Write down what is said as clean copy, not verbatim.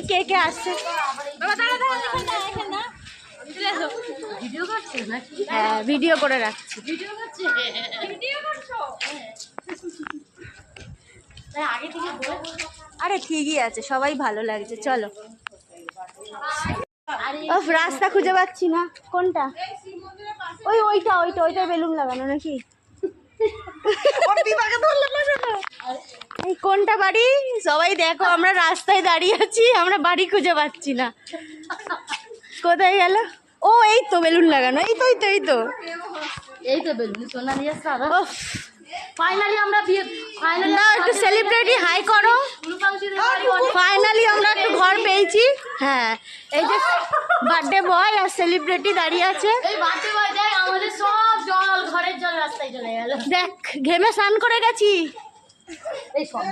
কে কে আসছে। হ্যাঁ ভিডিও করে রাখছি। আরে ঠিকই আছে, সবাই ভালো লাগছে, চলো। রাস্তা খুঁজে পাচ্ছি না, কোনটা? ওইটা বেলুন লাগানো নাকি? এই কোনটা বাড়ি? সবাই দেখো, আমরা রাস্তায় দাঁড়িয়ে আছি, আমরা বাড়ি খুঁজে পাচ্ছি না, কোথায় গেল? ও এই তো বেলুন লাগানো, এই তো বেলুন সোনা দিয়ে ফাইনালি আমরা একটু সেলিব্রিটি হাই করো। ফাইনালি আমরা একটু ঘর পেয়েছি। হ্যাঁ এই যে বার্থডে বয় আর সেলিব্রিটি দাঁড়িয়ে আছে। আমাদের সব জল, ঘরের জল রাস্তায় চলে গেল। দেখ ঘেমে স্নান করে গেছি। এই সব